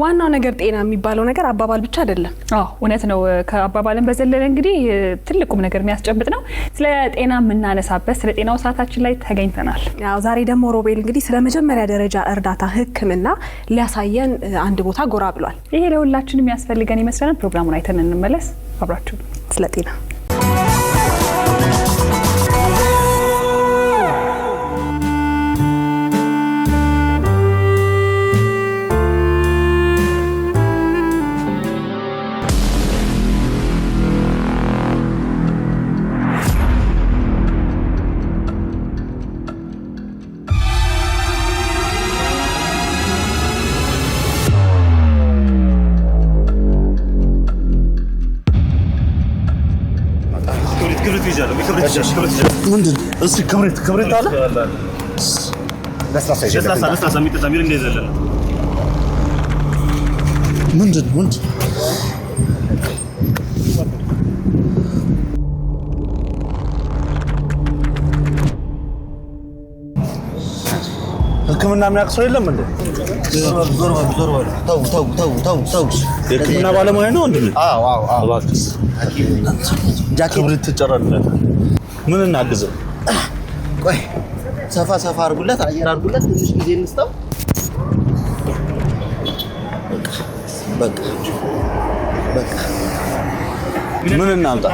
ዋናው ነገር ጤና የሚባለው ነገር አባባል ብቻ አይደለም እውነት ነው ከአባባልን በዘለለ እንግዲህ ትልቁም ነገር የሚያስጨብጥ ነው ስለ ጤና የምናነሳበት ስለ ጤናው ሰዓታችን ላይ ተገኝተናል ዛሬ ደግሞ ሮቤል እንግዲህ ስለ መጀመሪያ ደረጃ እርዳታ ህክምና ሊያሳየን አንድ ቦታ ጎራ ብሏል ይሄ ለሁላችንም የሚያስፈልገን ይመስላል ፕሮግራሙን አይተን እንመለስ አብራችሁ ስለ ጤና ምንድን እስቲ ክብሪት አለ ለስላሳ የሚጠጣሚር እንደዘለለ ምንድን ህክምና የሚያውቅ ሰው የለም እንዴ? ተው የህክምና ባለሙያ ነው እንዴ? አዎ ክብሪት ትጨረርለት ምን እናግዘው? ቆይ ሰፋ አርጉለት አየር አርጉለት ትንሽ ጊዜ እንስተው በቃ ምን እናምጣ?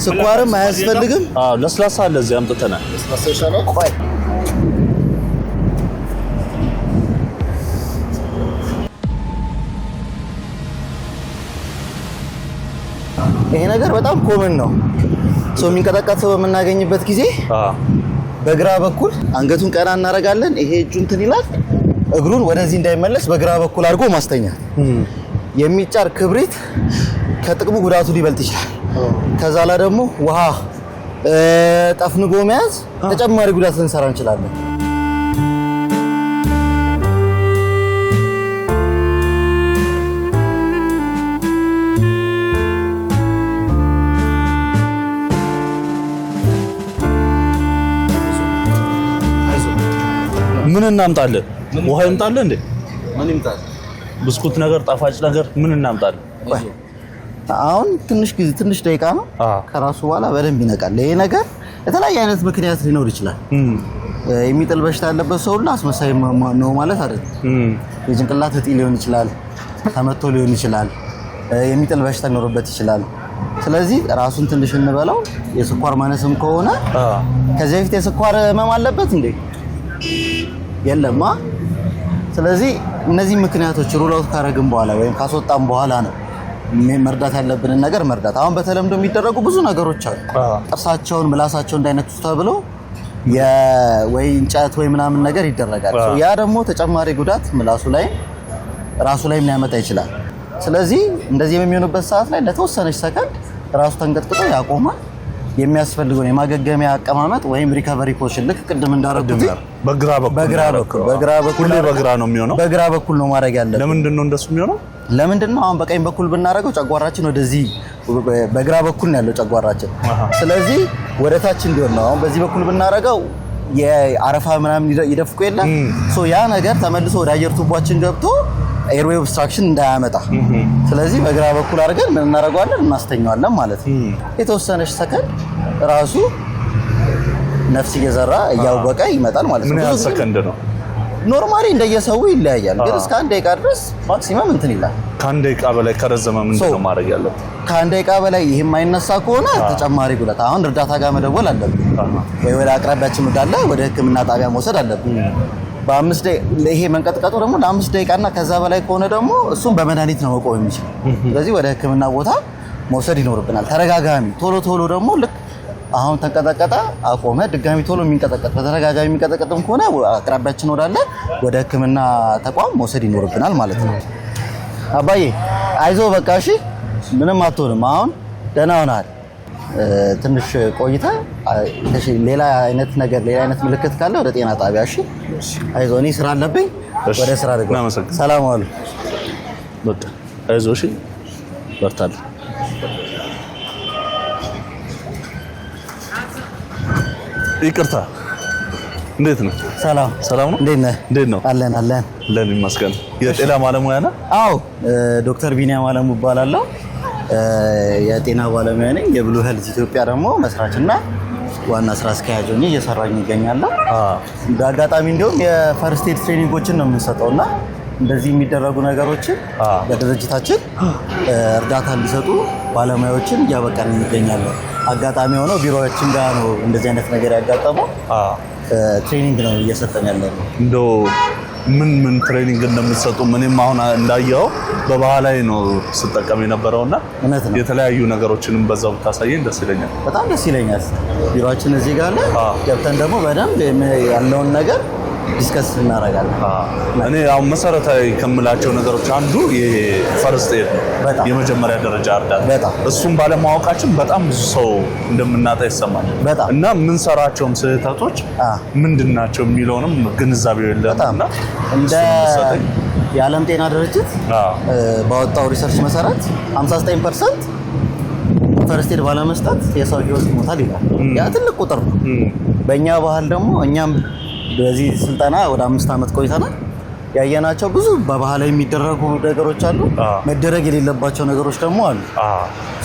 ስኳርም አያስፈልግም? ለስላሳ አለ እዚህ አምጥተናል። ለስላሳ ይሻላል። ቆይ ይሄ ነገር በጣም ኮመን ነው። ሰው የሚንቀጠቀጥ ሰው በመናገኝበት ጊዜ በግራ በኩል አንገቱን ቀና እናረጋለን። ይሄ እጁ እንትን ይላል። እግሩን ወደዚህ እንዳይመለስ በግራ በኩል አድርጎ ማስተኛት። የሚጫር ክብሪት ከጥቅሙ ጉዳቱ ሊበልጥ ይችላል። ከዛ ላይ ደግሞ ውሃ ጠፍንጎ መያዝ ተጨማሪ ጉዳት ልንሰራ እንችላለን። ምን እናምጣለን? ውሃ ይምጣለን እንዴ? ምን ይምጣል? ብስኩት ነገር ጣፋጭ ነገር ምን እናምጣለን? አሁን ትንሽ ደቂቃ ነው። ከራሱ በኋላ በደንብ ይነቃል። ይሄ ነገር የተለያየ አይነት ምክንያት ሊኖር ይችላል። የሚጥል በሽታ ያለበት ሰው ሁሉ አስመሳይ ነው ማለት አይደለም። የጭንቅላት እጢ ሊሆን ይችላል፣ ተመቶ ሊሆን ይችላል፣ የሚጥል በሽታ ሊኖርበት ይችላል። ስለዚህ ራሱን ትንሽ እንበላው። የስኳር ማነስም ከሆነ ከዚህ በፊት የስኳር ህመም አለበት እንዴ? የለማ። ስለዚህ እነዚህ ምክንያቶች ሩል አውት ካረግን በኋላ ወይም ካስወጣን በኋላ ነው መርዳት ያለብንን ነገር መርዳት። አሁን በተለምዶ የሚደረጉ ብዙ ነገሮች አሉ። ጥርሳቸውን ምላሳቸውን እንዳይነክሱ ተብሎ ወይ እንጨት ወይ ምናምን ነገር ይደረጋል። ያ ደግሞ ተጨማሪ ጉዳት ምላሱ ላይ ራሱ ላይ ሊያመጣ ይችላል። ስለዚህ እንደዚህ በሚሆንበት ሰዓት ላይ ለተወሰነች ሰከንድ ራሱ ተንቀጥቅጦ ያቆማል። የሚያስፈልገውን የማገገሚያ አቀማመጥ ወይም ሪከቨሪ ፖዚሽን ልክ ቅድም እንዳረጉት በግራ በኩል ነው የሚሆነው። በግራ በኩል ነው ማድረግ ያለብን። ለምንድን ነው እንደሱ የሚሆነው? ለምንድን ነው አሁን በቀኝ በኩል ብናረገው ጨጓራችን ወደዚህ በግራ በኩል ነው ያለው ጨጓራችን። ስለዚህ ወደ ታች እንዲሆን ነው። አሁን በዚህ በኩል ብናረገው የአረፋ ምናምን ይደፍቁ የለ ያ ነገር ተመልሶ ወደ አየር ቱቦአችን ገብቶ ኤርዌይ ኦብስትራክሽን እንዳያመጣ። ስለዚህ በግራ በኩል አድርገን ምን እናደርጋለን? እናስተኛዋለን ማለት ነው። የተወሰነች ሰከንድ ራሱ ነፍስ እየዘራ እያወቀ ይመጣል ማለት ነው። ምን ያህል ሰከንድ ነው? ኖርማሊ እንደየሰው ይለያያል፣ ግን እስከ 1 ደቂቃ ድረስ ማክሲመም እንትን ይላል። ከ1 ደቂቃ በላይ ከረዘመ ምንድን ነው ማድረግ ያለብን? ከ1 ደቂቃ በላይ ይሄ የማይነሳ ከሆነ ተጨማሪ ጉዳት አሁን እርዳታ ጋር መደወል አለብን፣ ወይ ወደ አቅራቢያችን ወዳለ ወደ ሕክምና ጣቢያ መውሰድ አለብን። በ5 ደቂቃ ይሄ መንቀጥቀጡ ደግሞ ለ5 ደቂቃና ከዛ በላይ ከሆነ ደግሞ እሱም በመድኃኒት ነው መቆም የሚችል። ስለዚህ ወደ ሕክምና ቦታ መውሰድ ይኖርብናል። ተረጋጋሚ ቶሎ ደግሞ ልክ አሁን ተንቀጠቀጠ አቆመ ድጋሚ ቶሎ የሚንቀጠቀጥ በተረጋጋሚ የሚንቀጠቀጥም ከሆነ አቅራቢያችን ወዳለ ወደ ሕክምና ተቋም መውሰድ ይኖርብናል ማለት ነው። አባዬ አይዞ በቃ እሺ፣ ምንም አትሆንም። አሁን ደህና ሆናል። ትንሽ ቆይታ ሌላ አይነት ምልክት ካለ ወደ ጤና ጣቢያ እሺ። አይዞ እኔ ስራ አለብኝ፣ ወደ ስራ ልግባ። ሰላም ዋሉ። በቃ አይዞ እሺ፣ በርታል። ይቅርታ እንዴት ነህ? ሰላም ሰላም ነው። እንዴት ነው? አለን ለን ይመስገን። የጤና ባለሙያ ነህ? አዎ ዶክተር ቢኒያም አለሙ እባላለሁ። የጤና ባለሙያ ነኝ። የብሉ ሄልዝ ኢትዮጵያ ደግሞ መስራችና ዋና ስራ አስኪያጅ ሆኜ እየሰራኝ ይገኛለሁ። በአጋጣሚ እንዲሁም የፈርስት ኤድ ትሬኒንጎችን ነው የምንሰጠውና እንደዚህ የሚደረጉ ነገሮችን በድርጅታችን እርዳታ እንዲሰጡ ባለሙያዎችን እያበቃን እንገኛለን። አጋጣሚ ሆነው ቢሮዎችን ጋር ነው እንደዚህ አይነት ነገር ያጋጠመው። ትሬኒንግ ነው እየሰጠን ያለነው። እንደው ምን ትሬኒንግ እንደምትሰጡ ምንም አሁን እንዳየው በባህላዊ ነው ስጠቀም የነበረውና የተለያዩ ነገሮችንም በዛው ብታሳየኝ ደስ ይለኛል። በጣም ደስ ይለኛል። ቢሮአችን እዚህ ጋር አለ። ገብተን ደግሞ በደንብ ያለውን ነገር ዲስከስ እናደርጋለን። እኔ አሁን መሰረታዊ ከምላቸው ነገሮች አንዱ ይሄ ፈርስት ኤድ ነው፣ የመጀመሪያ ደረጃ እርዳታ። እሱም ባለማወቃችን በጣም ብዙ ሰው እንደምናጣ ይሰማል እና የምንሰራቸውም ስህተቶች ምንድናቸው የሚለውንም ግንዛቤው የለምና እንደ የዓለም ጤና ድርጅት ባወጣው ሪሰርች መሰረት 59% ፈርስት ኤድ ባለመስጠት የሰው ህይወት ይሞታል ይላል። ያ ትልቅ ቁጥር ነው። በእኛ ባህል ደግሞ እኛም በዚህ ስልጠና ወደ 5 ዓመት ቆይተናል። ያየናቸው ብዙ በባህላዊ የሚደረጉ ነገሮች አሉ፣ መደረግ የሌለባቸው ነገሮች ደግሞ አሉ።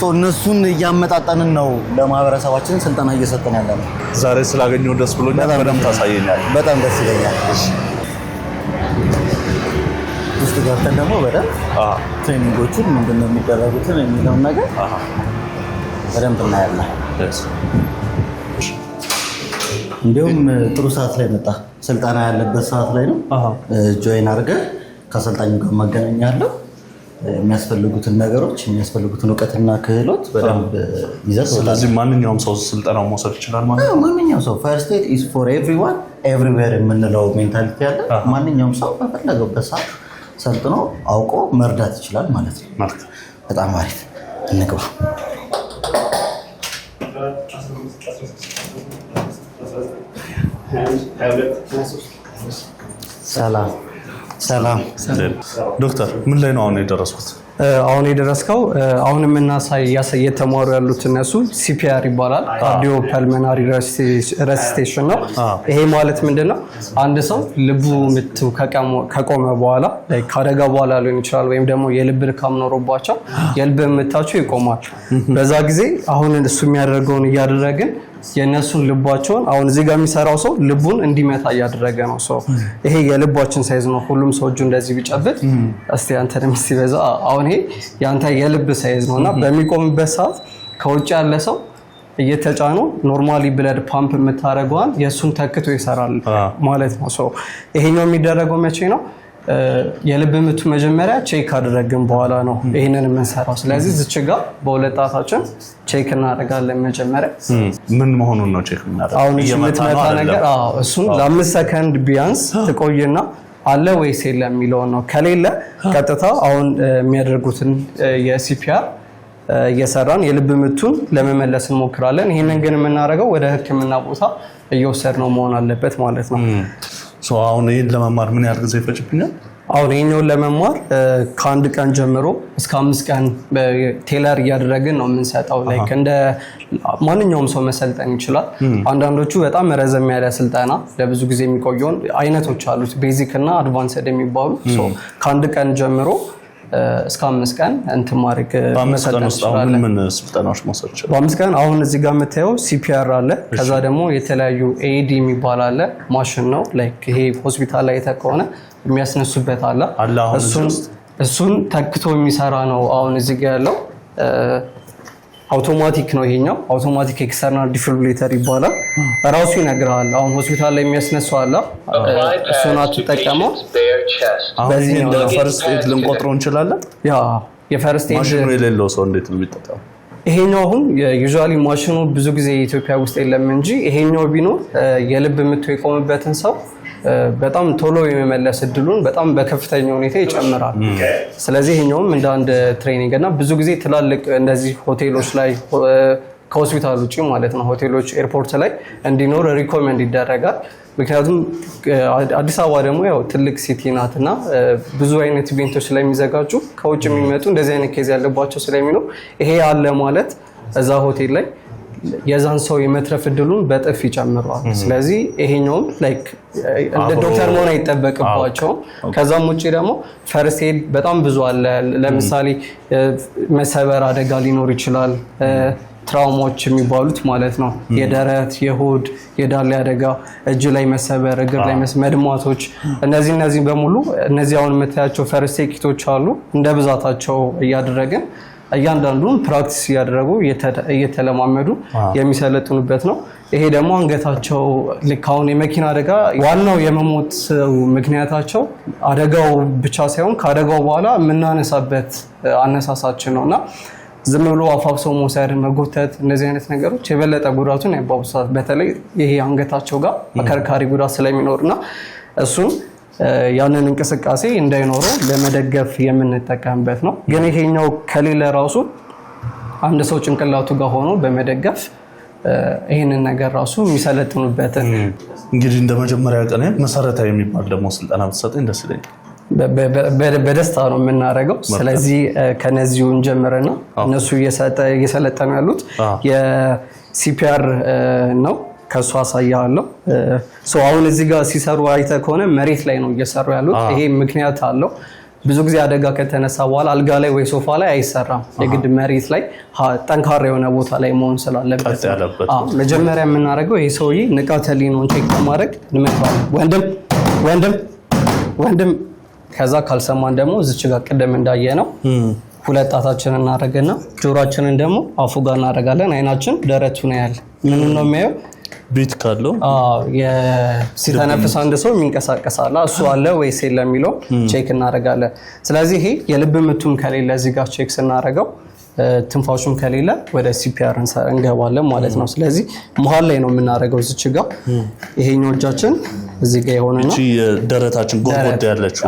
እነሱን እያመጣጠንን ነው ለማህበረሰባችን ስልጠና እየሰጠን ያለነው። ዛሬ ስላገኘው ደስ ብሎኛል። በደንብ ታሳየኛል። በጣም ደስ ይለኛል። ውስጥ ገብተን ደግሞ በደንብ ትሬኒንጎቹን ምንድነው የሚደረጉትን የሚለውን ነገር በደንብ እናያለን። እንዲሁም ጥሩ ሰዓት ላይ መጣ። ስልጠና ያለበት ሰዓት ላይ ነው። ጆይን አድርገህ ከአሰልጣኙ ጋር ማገናኛለሁ። የሚያስፈልጉትን ነገሮች የሚያስፈልጉትን እውቀትና ክህሎት በደንብ ይዘህ። ስለዚህ ማንኛውም ሰው ስልጠናው መውሰድ ይችላል ማለት ነው። ማንኛውም ሰው ፈርስት ኤድ ኢዝ ፎር ኤቭሪዋን ኤቭሪዌር የምንለው ሜንታሊቲ ያለ ማንኛውም ሰው በፈለገበት ሰዓት ሰልጥኖ አውቆ መርዳት ይችላል ማለት ነው። በጣም አሪፍ። እንግባ። ሰላም ዶክተር፣ ምን ላይ ነው አሁን የደረስኩት? አሁን የደረስከው አሁን የምናሳይ እየተማሩ ያሉት እነሱ ሲፒአር ይባላል። ካርዲዮ ፐልመናሪ ሬሲስቴሽን ነው። ይሄ ማለት ምንድነው? አንድ ሰው ልቡ ምቱ ከቆመ በኋላ ከአደጋ በኋላ ሊሆን ይችላል፣ ወይም ደግሞ የልብ ድካም ኖሮባቸው የልብ ምታቸው ይቆማል። በዛ ጊዜ አሁን እሱ የሚያደርገውን እያደረግን የነሱን ልባቸውን አሁን እዚህ ጋር የሚሰራው ሰው ልቡን እንዲመታ እያደረገ ነው። ይሄ የልባችን ሳይዝ ነው። ሁሉም ሰው እጁ እንደዚህ ቢጨብጥ እስቲ አንተንም ሲበዛ አሁን ይሄ ያንተ የልብ ሳይዝ ነውና በሚቆምበት ሰዓት ከውጭ ያለ ሰው እየተጫነው ኖርማሊ ብለድ ፓምፕ የምታደርገዋን የሱን ተክቶ ይሰራል ማለት ነው። ይሄኛው የሚደረገው መቼ ነው? የልብ ምቱ መጀመሪያ ቼክ አደረግን በኋላ ነው ይሄንን የምንሰራው። ስለዚህ ዝች ጋር በሁለት ጣታችን ቼክ እናደርጋለን። መጀመሪያ ምን መሆኑን ነው ቼክ እናደርጋለን። አሁን የምትመታ ነገር እሱን ለ5 ሰከንድ ቢያንስ ትቆይና አለ ወይስ የለም የሚለውን ነው። ከሌለ ቀጥታ አሁን የሚያደርጉትን የሲፒአር እየሰራን የልብ ምቱን ለመመለስ እንሞክራለን። ይሄንን ግን የምናደርገው ወደ ሕክምና ቦታ እየወሰድነው መሆን አለበት ማለት ነው። አሁን ይሄን ለመማር ምን ያህል ጊዜ ይፈጅብኛል? አሁን ይሄኛውን ለመማር ከ1 ቀን ጀምሮ እስከ 5 ቀን ቴለር እያደረግን ነው የምንሰጠው። ላይክ እንደ ማንኛውም ሰው መሰልጠን ይችላል። አንዳንዶቹ በጣም ረዘም ያለ ስልጠና ለብዙ ጊዜ የሚቆየውን አይነቶች አሉት፣ ቤዚክ እና አድቫንስድ የሚባሉ ከ1 ቀን ጀምሮ እስከ 5 ቀን እንትን ማድረግ መሰልጠን ይችላል። ምን ስልጠናዎች መውሰድ ይችላል? በ5 ቀን አሁን እዚህ ጋር የምታየው ሲፒአር አለ። ከዛ ደግሞ የተለያዩ ኤዲ የሚባል አለ፣ ማሽን ነው። ላይክ ይሄ ሆስፒታል ላይ ከሆነ የሚያስነሱበት አለ። እሱን ተክቶ የሚሰራ ነው። አሁን እዚህ ጋር ያለው አውቶማቲክ ነው። ይሄኛው አውቶማቲክ ኤክስተርናል ዲፊብሪሌተር ይባላል። ራሱ ይነግርሃል። አሁን ሆስፒታል ላይ የሚያስነሳው አለ፣ እሱን አትጠቀመው። በዚህ እንደ ፈርስት ኤድ ልንቆጥረው እንችላለን። ያ የፈርስት ኤድ ማሽኑ የሌለው ሰው እንዴት ነው የሚጠቀመው? ይሄኛው አሁን ዩዥዋሊ ማሽኑ ብዙ ጊዜ ኢትዮጵያ ውስጥ የለም እንጂ ይሄኛው ቢኖር የልብ ምቱ የቆመበትን ሰው በጣም ቶሎ የመመለስ እድሉን በጣም በከፍተኛ ሁኔታ ይጨምራል። ስለዚህ ይሄኛውም እንደ አንድ ትሬኒንግ እና ብዙ ጊዜ ትላልቅ እንደዚህ ሆቴሎች ላይ ከሆስፒታል ውጪ ማለት ነው ሆቴሎች፣ ኤርፖርት ላይ እንዲኖር ሪኮመንድ ይደረጋል። ምክንያቱም አዲስ አበባ ደግሞ ያው ትልቅ ሲቲ ናትና ብዙ አይነት ኢቨንቶች ስለሚዘጋጁ ከውጭ የሚመጡ እንደዚህ አይነት ኬዝ ያለባቸው ስለሚኖር ይሄ አለ ማለት እዛ ሆቴል ላይ የዛን ሰው የመትረፍ እድሉን በጥፍ ይጨምረዋል። ስለዚህ ይሄኛውም ላይክ እንደ ዶክተር መሆን አይጠበቅባቸውም። ከዛም ውጪ ደግሞ ፈርስት ኤድ በጣም ብዙ አለ። ለምሳሌ መሰበር አደጋ ሊኖር ይችላል። ትራውማዎች የሚባሉት ማለት ነው። የደረት፣ የሆድ፣ የዳሌ አደጋ፣ እጅ ላይ መሰበር፣ እግር ላይ መድማቶች፣ እነዚህ በሙሉ እነዚህ አሁን የምታያቸው ፈርስት ኤድ ኪቶች አሉ። እንደ ብዛታቸው እያደረግን እያንዳንዱን ፕራክቲስ እያደረጉ እየተለማመዱ የሚሰለጥኑበት ነው። ይሄ ደግሞ አንገታቸው ልክ አሁን የመኪና አደጋ ዋናው የመሞት ምክንያታቸው አደጋው ብቻ ሳይሆን ከአደጋው በኋላ የምናነሳበት አነሳሳችን ነውና ዝም ብሎ አፋፍሰው መውሰድ፣ መጎተት እነዚህ አይነት ነገሮች የበለጠ ጉዳቱን ያባብሳል። በተለይ ይሄ አንገታቸው ጋር አከርካሪ ጉዳት ስለሚኖርና እሱን ያንን እንቅስቃሴ እንዳይኖረው ለመደገፍ የምንጠቀምበት ነው። ግን ይሄኛው ከሌለ ራሱ አንድ ሰው ጭንቅላቱ ጋር ሆኖ በመደገፍ ይሄንን ነገር ራሱ የሚሰለጥኑበትን እንግዲህ እንደ መጀመሪያ ቀን መሰረታዊ የሚባል ደግሞ ስልጠና ብትሰጠኝ ደስ ይለኛል። በደስታ ነው የምናደርገው። ስለዚህ ከነዚሁ እንጀምርና እነሱ እየሰለጠኑ ያሉት የሲፒአር ነው። ከሱ አሳያለሁ። አሁን እዚህ ጋር ሲሰሩ አይተህ ከሆነ መሬት ላይ ነው እየሰሩ ያሉት። ይሄ ምክንያት አለው። ብዙ ጊዜ አደጋ ከተነሳ በኋላ አልጋ ላይ ወይ ሶፋ ላይ አይሰራም። የግድ መሬት ላይ ጠንካራ የሆነ ቦታ ላይ መሆን ስላለበት መጀመሪያ የምናደርገው ይሄ ሰውዬ ንቃተ ህሊናውን ቼክ በማድረግ እንመታዋለን። ወንድም ከዛ ካልሰማን ደግሞ እዚች ጋር ቅድም እንዳየ ነው ሁለት ጣታችንን እናደርግና ጆሮአችንን ደግሞ አፉ ጋር እናደርጋለን። አይናችን ደረቱ ነው ያለ ምን ነው የሚያየው ቤት ካለው ሲተነፍስ አንድ ሰው የሚንቀሳቀሳል እሱ አለ ወይስ የለም የሚለው ቼክ እናደርጋለን። ስለዚህ ይሄ የልብ ምቱም ከሌለ እዚህ ጋር ቼክ ስናደርገው ትንፋሹም ከሌለ ወደ ሲፒአር እንገባለን ማለት ነው። ስለዚህ መሀል ላይ ነው የምናደርገው እዚች ጋር ይሄኛው እጃችን እዚህ ጋር የሆነና እቺ ደረታችን ጎንጎድ ያለችው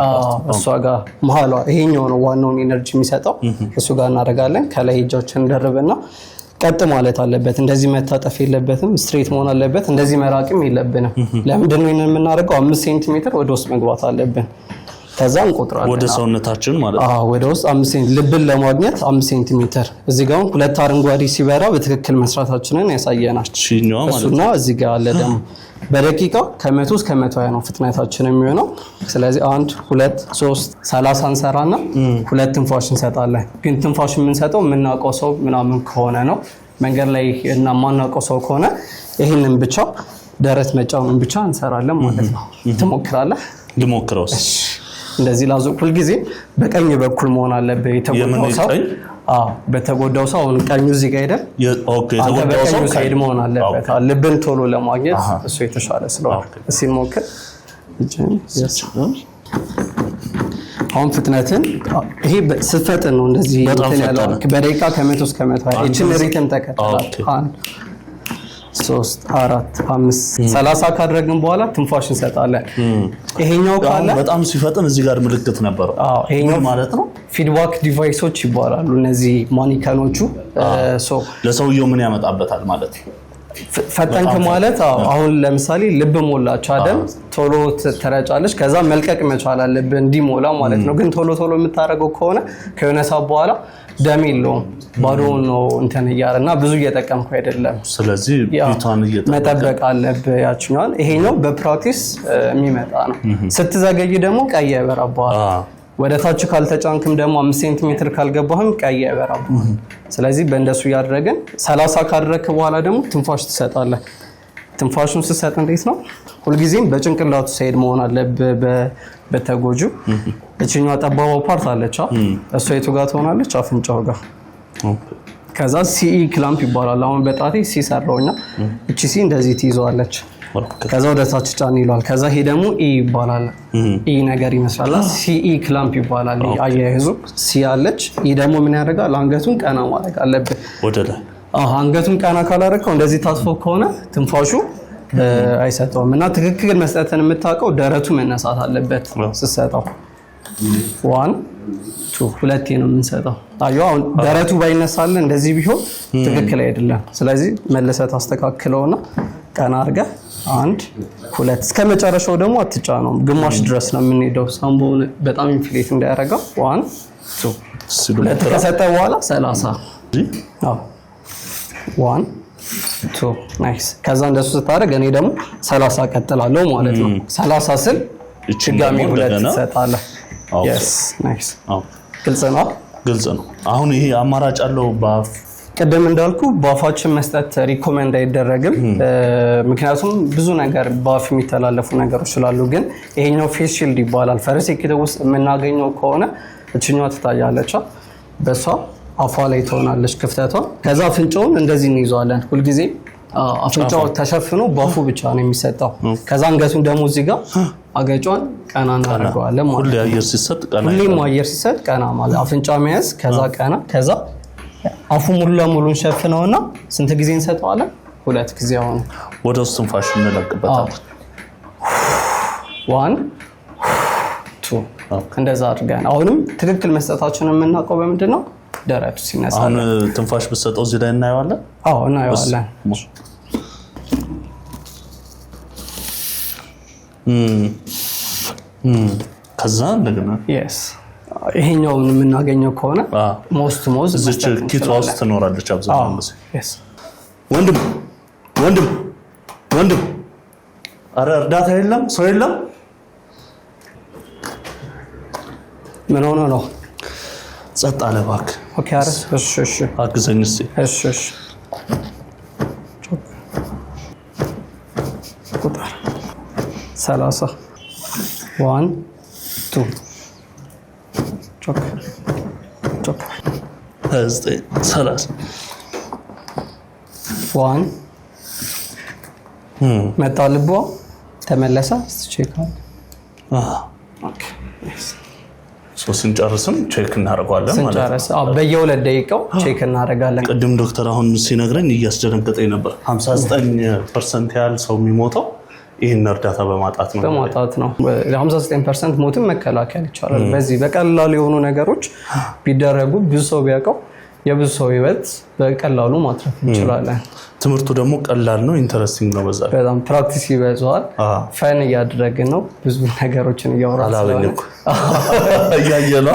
እሷ ጋር መሀሏ ይሄኛው ነው ዋናውን ኢነርጂ የሚሰጠው። እሱ ጋር እናደርጋለን። ከላይ እጃችን ደርበና ቀጥ ማለት አለበት። እንደዚህ መታጠፍ የለበትም። ስትሬት መሆን አለበት። እንደዚህ መራቅም የለብንም። ለምንድን ነው ይሄንን የምናደርገው? 5 ሴንቲሜትር ወደ ውስጥ መግባት አለብን። ከዛ እንቆጥራለን ወደ ሰውነታችን ማለት ነው። ወደ ውስጥ 5 ሴንቲሜትር ልብን ለማግኘት 5 ሴንቲሜትር እዚህ ጋር ሁለት አረንጓዴ ሲበራ በትክክል መስራታችንን ያሳየናል። እሱና እዚህ ጋር አለ ደግሞ በደቂቃ ከ100 እስከ 120 ነው ፍጥነታችን የሚሆነው። ስለዚህ 1 2 3 30 እንሰራና ሁለት ትንፋሽ እንሰጣለን። ግን ትንፋሽ የምንሰጠው የምናውቀው ሰው ምናምን ከሆነ ነው። መንገድ ላይ እና ማናውቀው ሰው ከሆነ ይሄንን ብቻ ደረት መጫኑን ብቻ እንሰራለን ማለት ነው። ትሞክራለህ? ልሞክረውስ? እንደዚህ ላዙ ሁልጊዜ በቀኝ በኩል መሆን አለበት። የተጎዳው ሰው በተጎዳው ሰው አሁን ቀኙ እዚህ ጋር ሄደ። ኦኬ የተጎዳው ሰው ሳይድ መሆን አለበት። ልብን ቶሎ ለማግኘት እሱ የተሻለ ስለሆነ እስኪ ሞክር። አሁን ፍጥነትን ይሄ ስትፈጥን ነው እንደዚህ ያለው። በደቂቃ ከ100 እስከ 120 እቺን ሪትም ተከተላል። 1 3 4 5 30 ካደረግን በኋላ ትንፋሽ እንሰጣለን። ይሄኛው ካለ በጣም ሲፈጥን እዚህ ጋር ምልክት ነበር። ይሄኛው ማለት ነው ፊድባክ ዲቫይሶች ይባላሉ እነዚህ ማኒከኖቹ። ለሰውየው ምን ያመጣበታል ማለት ነው? ፈጠንክ ማለት አሁን ለምሳሌ ልብ ሞላች አይደል? ቶሎ ተረጫለች። ከዛ መልቀቅ መቻል አለብህ እንዲሞላ ማለት ነው። ግን ቶሎ የምታደርገው ከሆነ ከሆነ ሰዓት በኋላ ደም የለውም ባዶውን ነው እንትን እያለና ብዙ እየጠቀምኩ አይደለም። ስለዚህ ቢቷን መጠበቅ አለብህ ያችኛል። ይሄኛው በፕራክቲስ የሚመጣ ነው። ስትዘገይ ደግሞ ቀይ ያበራብሃል። ወደ ታች ካልተጫንክም ደግሞ 5 ሴንቲሜትር ካልገባህም ቀይ ያበራብሃል። ስለዚህ በእንደሱ ያደረግን 30 ካደረግክ በኋላ ደግሞ ትንፋሽ ትሰጣለህ። ትንፋሹን ስትሰጥ እንዴት ነው? ሁልጊዜም በጭንቅላቱ ሳይድ መሆን አለብህ በተጎጁ። እቺኛዋ ጠባቧ ፓርት አለች እሷ የቱ ጋር ትሆናለች? አፍንጫው ጋር። ከዛ ሲኢ ክላምፕ ይባላል። አሁን በጣቴ ሲ ሰራውና እቺ ሲ እንደዚህ ትይዘዋለች። ከዛ ወደ ታች ጫን ይሏል። ከዛ ይሄ ደግሞ ኢ ይባላል። ኢ ነገር ይመስላል። ሲኢ ክላምፕ ይባላል። አያይዙ ሲ አለች። ኢ ደግሞ ምን ያደርጋል? አንገቱን ቀና ማድረግ አለብህ ወደ ላይ። አንገቱን ቀና ካላደረከው እንደዚህ ታስፎ ከሆነ ትንፋሹ አይሰጠውም። እና ትክክል መስጠትን የምታውቀው ደረቱ መነሳት አለበት ስትሰጠው። 1 2 ሁለቴ ነው የምንሰጠው። አሁን ደረቱ ባይነሳልን እንደዚህ ቢሆን ትክክል አይደለም። ስለዚህ መለሰት አስተካክለውና ቀና አድርገህ 1 2 እስከ መጨረሻው ደግሞ አትጫነውም። ግማሽ ድረስ ነው የምንሄደው ሳምቦውን በጣም ኢንፍሌት እንዳያደርገው። 1 2 ሁለት ከሰጠ በኋላ 30 1 2 ናይስ። ከዛ እንደሱ ስታደርግ እኔ ደግሞ 30 ቀጥላለሁ ማለት ነው። 30 ስል ድጋሚ 2 ትሰጣለህ። yes ናይስ። ግልጽ ነው። ግልጽ ነው። አሁን ይሄ አማራጭ አለው በአፍ ቅድም እንዳልኩ በአፋችን መስጠት ሪኮመንድ አይደረግም። ምክንያቱም ብዙ ነገር በአፍ የሚተላለፉ ነገሮች ስላሉ። ግን ይሄኛው ፌስ ሺልድ ይባላል። ፈርስት ኤድ ኪት ውስጥ የምናገኘው ከሆነ እችኛዋ ትታያለች። በሷ አፏ ላይ ትሆናለች ክፍተቷ። ከዛ አፍንጫውን እንደዚህ እንይዘዋለን ሁልጊዜ። አፍንጫው ተሸፍኖ በአፉ ብቻ ነው የሚሰጠው። ከዛ አንገቱን ደግሞ እዚህ ጋር አገጯን ቀና እናደርገዋለን ማለት ነው። ሁሌ አየር ሲሰጥ ቀና፣ ሁሌም አየር ሲሰጥ ቀና ማለት አፍንጫ መያዝ፣ ከዛ ቀና፣ ከዛ አፉ ሙሉ ለሙሉ እንሸፍነውና ስንት ጊዜ እንሰጠዋለን? 2 ጊዜ። አሁን ወደ ውስጥ ትንፋሽ እንለቅበታለን። 1 2 እንደዛ አድርገን አሁንም ትክክል መስጠታችንን የምናውቀው በምንድን ነው? ደረቱ ሲነሳ። አሁን ትንፋሽ ብትሰጠው እዚህ ላይ እናየዋለን። አዎ እናየዋለን። ከዛ እንደገና yes ይሄኛውን የምናገኘው ከሆነ ሞስት እዚች ኪቷ ውስጥ ትኖራለች አብዛኛው ጊዜ። yes ወንድም አረ እርዳታ የለም፣ ሰው የለም። ምን ሆነ ነው? ጸጥ አለ እባክህ። ኦኬ አረ እሺ አግዘኝ እስኪ። እሺ ቁጥር 30 1 2 ቾክ 30 1 መጣ ልቧ ተመለሰ። ቼክ ኦኬ ስንጨርስም ቼክ እናደርጋለን ማለት ነው። በየ2 ደቂቃው ቼክ እናደርጋለን። ቅድም ዶክተር አሁን ሲነግረኝ እያስደነገጠኝ ነበር። 59% ያህል ሰው የሚሞተው ይህን እርዳታ በማጣት ነው። 59% ሞትን መከላከል ይቻላል። በዚህ በቀላሉ የሆኑ ነገሮች ቢደረጉ ብዙ ሰው ቢያውቀው የብዙ ሰው ህይወት በቀላሉ ማትረፍ እንችላለን። ትምህርቱ ደግሞ ቀላል ነው፣ ኢንተረስቲንግ ነው። በጣም ፕራክቲስ ይበዛዋል። ፈን እያደረግን ነው፣ ብዙ ነገሮችን እያወራን እያየነው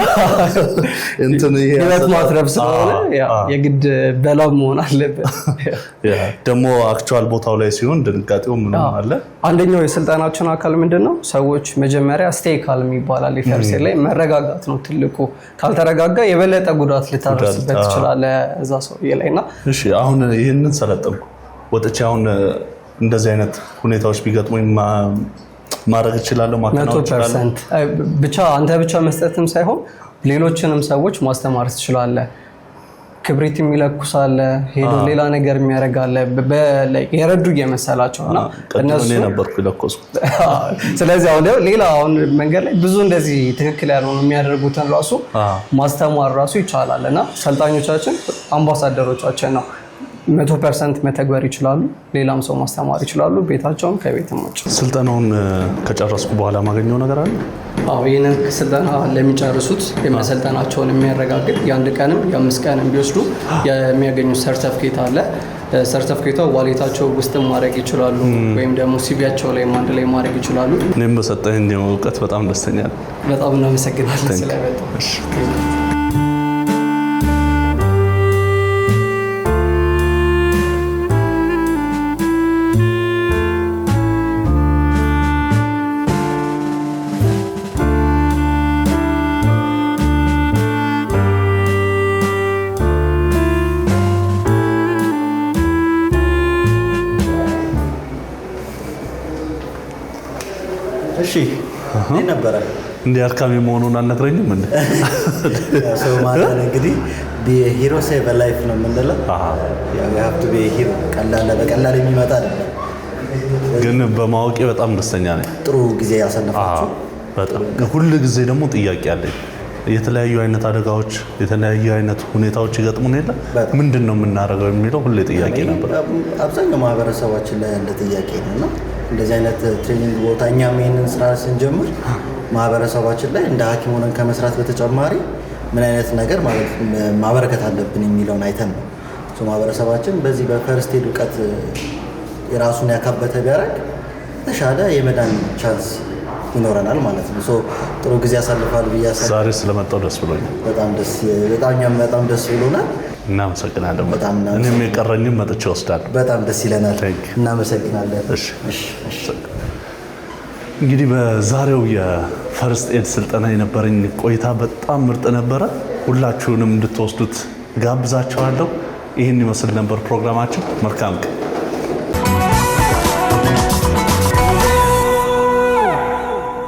ህይወት ማትረፍ ስለሆነ የግድ በላብ መሆን አለበት። ደግሞ አክቹዋል ቦታው ላይ ሲሆን ድንጋጤው ምንም አለ። አንደኛው የስልጠናችን አካል ምንድነው? ሰዎች መጀመሪያ ስቴይ ካልም ይባላል። የፈርስ ላይ መረጋጋት ነው ትልቁ። ካልተረጋጋ የበለጠ ጉዳት ልታደርስበት ትችላለህ እዛ ሰውዬ ላይና። እሺ አሁን ይሄንን ሰለጠንኩ ወጥቼ አሁን እንደዚህ አይነት ሁኔታዎች ቢገጥሙኝ ማድረግ እችላለሁ? ማከናወን እችላለሁ? ብቻ አንተ ብቻ መስጠትም ሳይሆን ሌሎችንም ሰዎች ማስተማር ትችላለህ። ክብሪት የሚለኩሳለ ሄዶ ሌላ ነገር የሚያደርጋለ የረዱ እየመሰላቸውና እነሱ ነበርኩ ይለኩሱ። ስለዚህ አሁን ሌላ አሁን መንገድ ላይ ብዙ እንደዚህ ትክክል ያልሆኑ የሚያደርጉትን ራሱ ማስተማር ራሱ ይቻላልና ሰልጣኞቻችን አምባሳደሮቻችን ነው። 100% መተግበር ይችላሉ። ሌላም ሰው ማስተማር ይችላሉ፣ ቤታቸውም ከቤትም ውጭ። ስልጠናውን ከጨረስኩ በኋላ ማገኘው ነገር አለ? አዎ ይሄንን ስልጠና ለሚጨርሱት የመሰልጠናቸውን የሚያረጋግጥ የ1 ቀንም የ5 ቀንም ቢወስዱ የሚያገኙት ሰርቲፊኬት አለ። ሰርቲፊኬቱ ዋሌታቸው ውስጥ ማድረግ ይችላሉ፣ ወይም ደግሞ ሲቪያቸው ላይ አንድ ላይ ማድረግ ይችላሉ። እኔም በሰጠኝ እውቀት በጣም ደስተኛ ነኝ። በጣም እናመሰግናለን ስለመጣ። እሺ ነበረ እንዴ አርካሚ መሆኑን አልነግረኝም እንዴ? ሰው ማለት እንግዲህ ሂሮ ሴቭ ላይፍ ነው የምንለው። ያው ሀብቱ ሂሮ በቀላል የሚመጣ አይደለም። ግን በማወቄ በጣም ደስተኛ ነኝ። ጥሩ ጊዜ ያሳለፋችሁ። በጣም ሁሉ ጊዜ ደግሞ ጥያቄ አለኝ። የተለያዩ አይነት አደጋዎች፣ የተለያዩ አይነት ሁኔታዎች ይገጥሙን የለ ምንድን ነው የምናደርገው የሚለው ሁሌ ጥያቄ ነበር። አብዛኛው ማህበረሰባችን ላይ ያለ ጥያቄ ነውና እንደዚህ አይነት ትሬኒንግ ቦታ እኛም ይሄንን ስራ ስንጀምር ማህበረሰባችን ላይ እንደ ሐኪም ሆነን ከመስራት በተጨማሪ ምን አይነት ነገር ማለት ማበረከት አለብን የሚለውን አይተን ነው። ማህበረሰባችን በዚህ በፈርስት ኤድ እውቀት የራሱን ያካበተ ቢያደርግ የተሻለ የመዳን ቻንስ ይኖረናል ማለት ነው። ሶ ጥሩ ጊዜ ያሳልፋል ብዬ አስባለሁ። ዛሬ ስለመጣው ደስ ብሎኛል። በጣም ደስ ብሎናል። እናመሰግናለን። እኔም የቀረኝም መጥቼ ወስዳለሁ። በጣም ደስ ይለናል። እናመሰግናለን። እንግዲህ በዛሬው የፈርስት ኤድ ስልጠና የነበረኝ ቆይታ በጣም ምርጥ ነበረ። ሁላችሁንም እንድትወስዱት ጋብዛችኋለሁ። ይህን ይመስል ነበር ፕሮግራማችን። መልካም ቀን።